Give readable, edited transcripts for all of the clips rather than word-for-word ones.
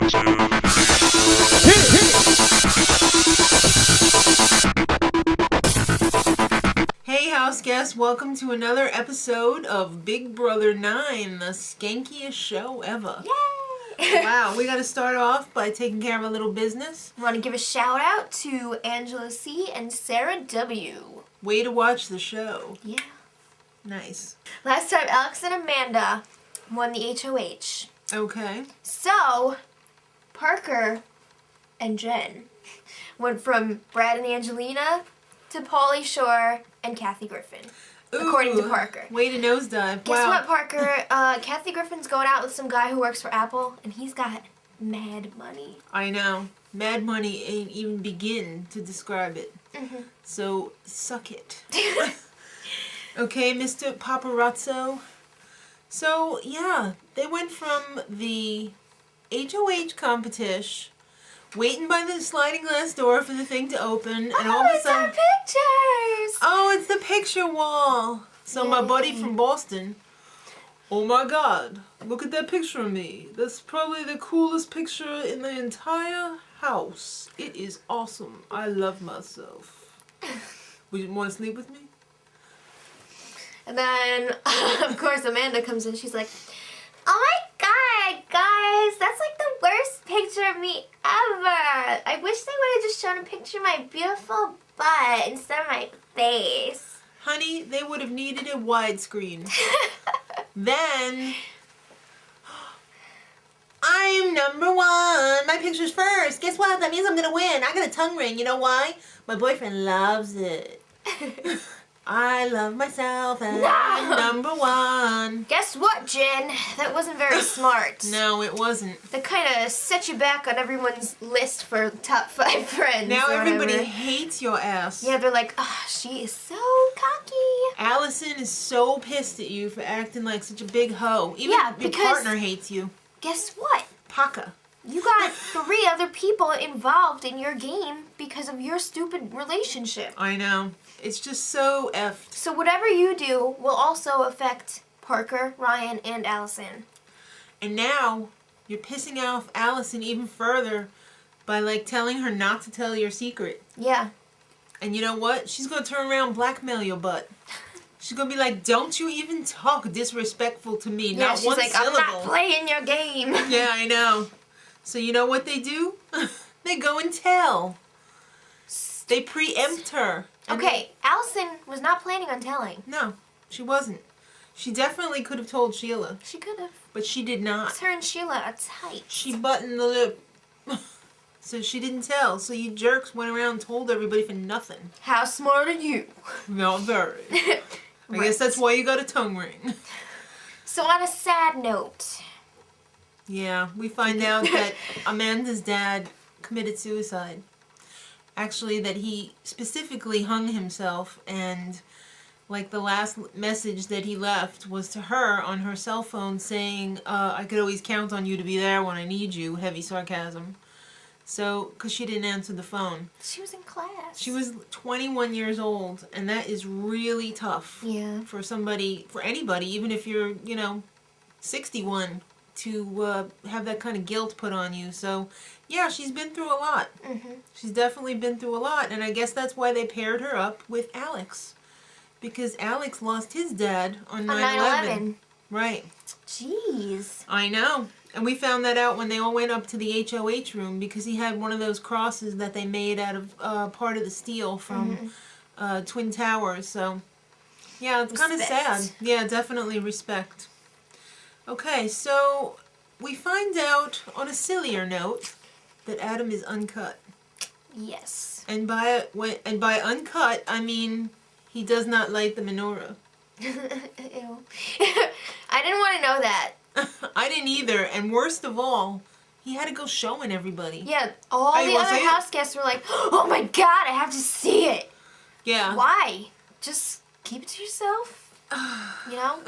Hey house guests, welcome to another episode of Big Brother 9, the skankiest show ever. Yay! Wow, we got to start off by taking care of a little business. I want to give a shout out to Angela C. and Sarah W. Way to watch the show. Yeah. Nice. Last time, Alex and Amanda won the HOH. Okay. So, Parker and Jen went from Brad and Angelina to Pauly Shore and Kathy Griffin, according to Parker. Way to nosedive. Guess what, Parker? Kathy Griffin's going out with some guy who works for Apple, and he's got mad money. I know. Mad money ain't even begin to describe it. Mm-hmm. So, suck it. Okay, Mr. Paparazzo. So, yeah, they went from the HOH competition, waiting by the sliding glass door for the thing to open, and all of a sudden... It's our pictures! Oh, it's the picture wall! So my buddy from Boston, oh my god, look at that picture of me. That's probably the coolest picture in the entire house. It is awesome. I love myself. Would you want to sleep with me? And then, of course, Amanda comes in. She's like, oh my god, guys, that's like the worst picture of me ever. I wish they would have just shown a picture of my beautiful butt instead of my face. Honey, they would have needed a widescreen. Then, I'm number one. My picture's first. Guess what? That means I'm going to win. I got a tongue ring. You know why? My boyfriend loves it. I love myself and I'm number one. Guess what, Jen? That wasn't very smart. No, it wasn't. That kind of set you back on everyone's list for top 5 friends. Now everybody hates your ass. Yeah, they're like, oh, she is so cocky. Allison is so pissed at you for acting like such a big hoe. Even your partner hates you. Guess what? Paka. You got 3 other people involved in your game because of your stupid relationship. I know. It's just so effed. So whatever you do will also affect Parker, Ryan, and Allison. And now you're pissing off Allison even further by like telling her not to tell your secret. Yeah. And you know what? She's going to turn around and blackmail your butt. She's going to be like, don't you even talk disrespectful to me. Yeah, not she's one like, syllable. I'm not playing your game. Yeah, I know. So you know what they do? They go and tell. They preempt her. Okay, Allison was not planning on telling. No, she wasn't. She definitely could have told Sheila. She could have. But she did not. It's her and Sheila are tight. She buttoned the lip. So she didn't tell. So you jerks went around and told everybody for nothing. How smart are you? Not very. I guess that's why you got a tongue ring. So on a sad note. Yeah, we find out that Amanda's dad committed suicide. Actually, that he specifically hung himself, and like the last message that he left was to her on her cell phone saying, I could always count on you to be there when I need you, heavy sarcasm. So, because she didn't answer the phone. She was in class. She was 21 years old, and that is really tough. Yeah. For somebody, for anybody, even if you're, 61, to have that kind of guilt put on you. So, yeah, she's been through a lot. Mm-hmm. She's definitely been through a lot, and I guess that's why they paired her up with Alex. Because Alex lost his dad on 9/11. Right. Jeez. I know. And we found that out when they all went up to the HOH room, because he had one of those crosses that they made out of part of the steel from Twin Towers. So, yeah, it's kind of sad. Yeah, definitely respect. Okay, so we find out on a sillier note that Adam is uncut. Yes. And by uncut, I mean he does not light the menorah. Ew. I didn't want to know that. I didn't either, and worst of all, he had to go showing everybody. Yeah, all the other house guests were like, oh my god, I have to see it. Yeah. Why? Just keep it to yourself. You know?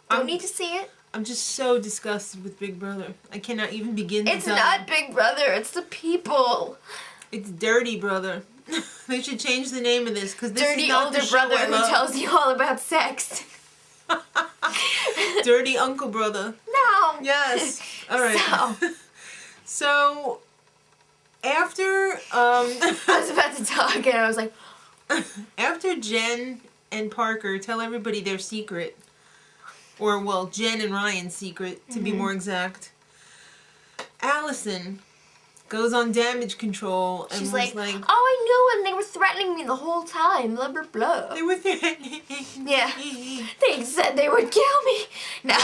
Don't need to see it. I'm just so disgusted with Big Brother. I cannot even begin to tell. It's not Big Brother, it's the people. It's Dirty Brother. They should change the name of this, because this Dirty is not older the show brother I who love. tells you all about sex. Dirty Uncle Brother. No. Yes. All right. So, after, I was about to talk and I was like, after Jen and Parker tell everybody their secret, or, well, Jen and Ryan's secret, to be more exact, Allison goes on damage control and she's was like, like, oh, I knew, and they were threatening me the whole time, blah, blah, blah. they were threatening. Yeah. They said they would kill me. No,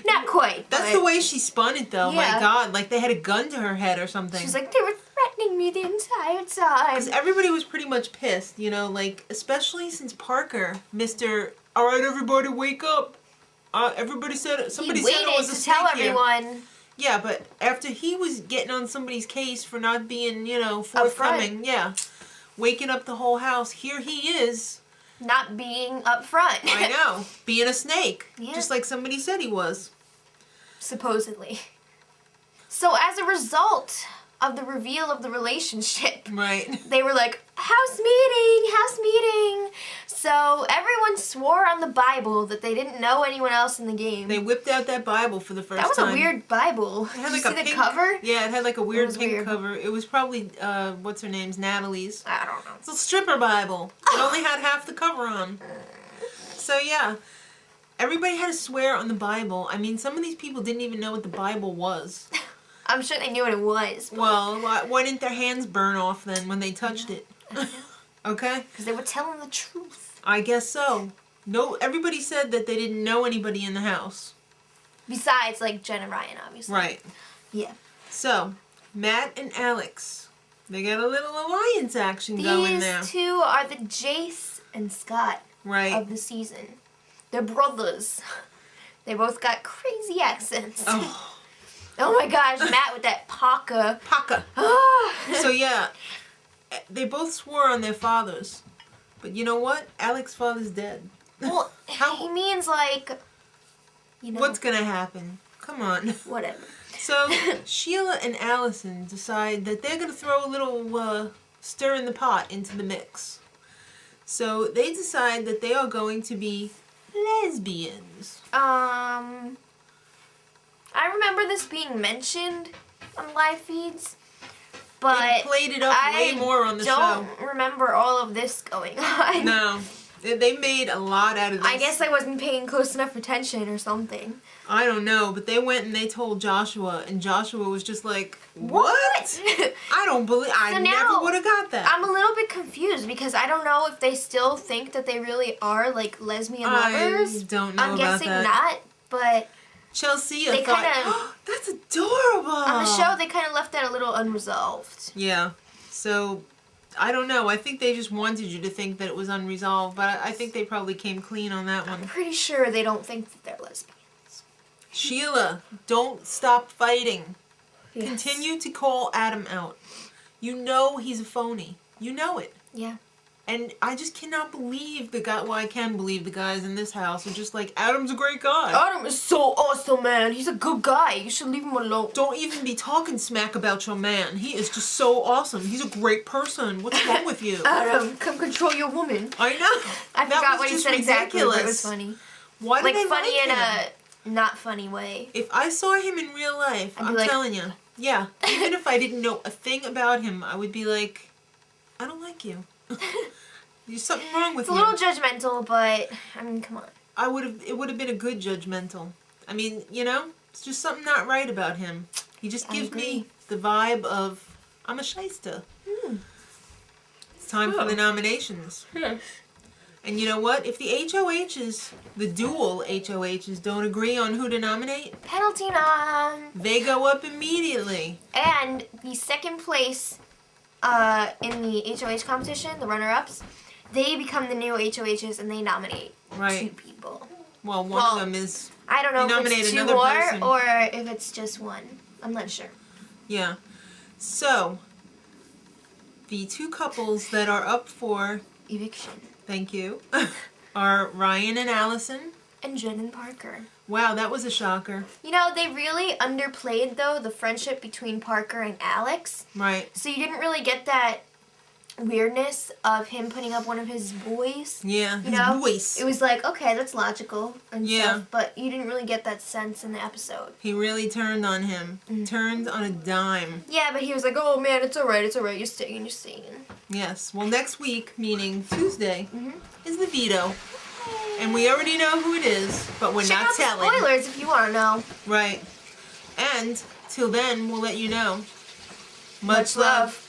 not quite. That's but the way she spun it, though. Yeah. My God, like they had a gun to her head or something. She's like, they were threatening me the entire time. Because everybody was pretty much pissed, you know, like, especially since Parker, Mr. All right, everybody, wake up. Somebody said it was a to snake tell here. everyone. Yeah, but after he was getting on somebody's case for not being, you know, forthcoming, yeah, waking up the whole house, here he is. Not being upfront. I know, being a snake, Yeah. just like somebody said he was. Supposedly. So as a result of the reveal of the relationship, Right. they were like, house meeting. So everyone swore on the Bible that they didn't know anyone else in the game. They whipped out that Bible for the first time. That was a weird Bible. It had Did like you a see the pink cover? Yeah, it had like a weird was pink weird. cover. It was probably what's her name's, Natalie's. I don't know. It's a stripper Bible. It only had half the cover on. So yeah, everybody had to swear on the Bible. I mean, some of these people didn't even know what the Bible was. I'm sure they knew what it was. Well, why didn't their hands burn off then when they touched it? Okay? Because they were telling the truth. I guess so. No, everybody said that they didn't know anybody in the house. Besides, like, Jen and Ryan, obviously. Right. Yeah. So, Matt and Alex, they got a little alliance action going there. These two are the Jace and Scott Right. of the season. They're brothers. They both got crazy accents. Oh, Oh my gosh, Matt with that Paka. Paka. Ah. So yeah, they both swore on their fathers. But you know what? Alex's father's dead. Well, How- he means like, you know, What's gonna happen? Come on. whatever. So Sheila and Allison decide that they're gonna throw a little stir in the pot into the mix. So they decide that they are going to be lesbians. I remember this being mentioned on live feeds, but They played it up way more on the show. I don't remember all of this going on. No, they made a lot out of this. I guess I wasn't paying close enough attention or something. I don't know, but they went and they told Joshua, and Joshua was just like, "What? I don't believe. I So never now, would have got that." I'm a little bit confused because I don't know if they still think that they really are like lesbian lovers. I don't know I'm about guessing that. not, but Chelsia They thought, kinda- "Oh, that's adorable." on the show they kind of left that a little unresolved. Yeah. So, I don't know. I think they just wanted you to think that it was unresolved, but I think they probably came clean on that I'm one. pretty sure they don't think that they're lesbians. Sheila, don't stop fighting. Yes. Continue to call Adam out. You know he's a phony. You know it. Yeah. And I just cannot believe the guy. Well, I can believe the guys in this house are just like, Adam's a great guy. Adam is so awesome, man. He's a good guy. You should leave him alone. Don't even be talking smack about your man. He is just so awesome. He's a great person. What's wrong with you? Adam, come control your woman. I know. I That forgot was what he just said exactly, but it was ridiculous. funny. Why Like did I funny like in him? a not funny way. If I saw him in real life, I'd be I'm like- telling you. Yeah. Even if I didn't know a thing about him, I would be like, I don't like you. There's something wrong with It's a you. little judgmental, but I mean, come on. It would have been a good judgmental. I mean, you know, it's just something not right about him. He just I gives agree. me the vibe of, I'm a shyster. It's time for Oh. the nominations. And you know what? If the HOHs, the dual HOHs, don't agree on who to nominate, Penalty nom. they go up immediately. And the second place in the HOH competition, the runner-ups, they become the new HOHs and they nominate Right. 2 people. Well, one Well, of them is, I don't know They if nominate it's 2 another more person. or if it's just 1. I'm not sure. yeah. So, the 2 couples that are up for, Eviction. thank you, are Ryan and Allison. And Jen and Parker. Wow, that was a shocker. You know, they really underplayed, though, the friendship between Parker and Alex. Right. So you didn't really get that weirdness of him putting up one of his boys. Yeah, You know? voice. It was like, okay, that's logical and Yeah. stuff, but you didn't really get that sense in the episode. He really turned on him. Turned on a dime. Yeah, but he was like, oh man, it's alright, you're staying. Yes. Well, next week, meaning Tuesday, is the veto. And we already know who it is, but we're Check not out telling. the spoilers if you want to know. Right. And till then, we'll let you know. Much love.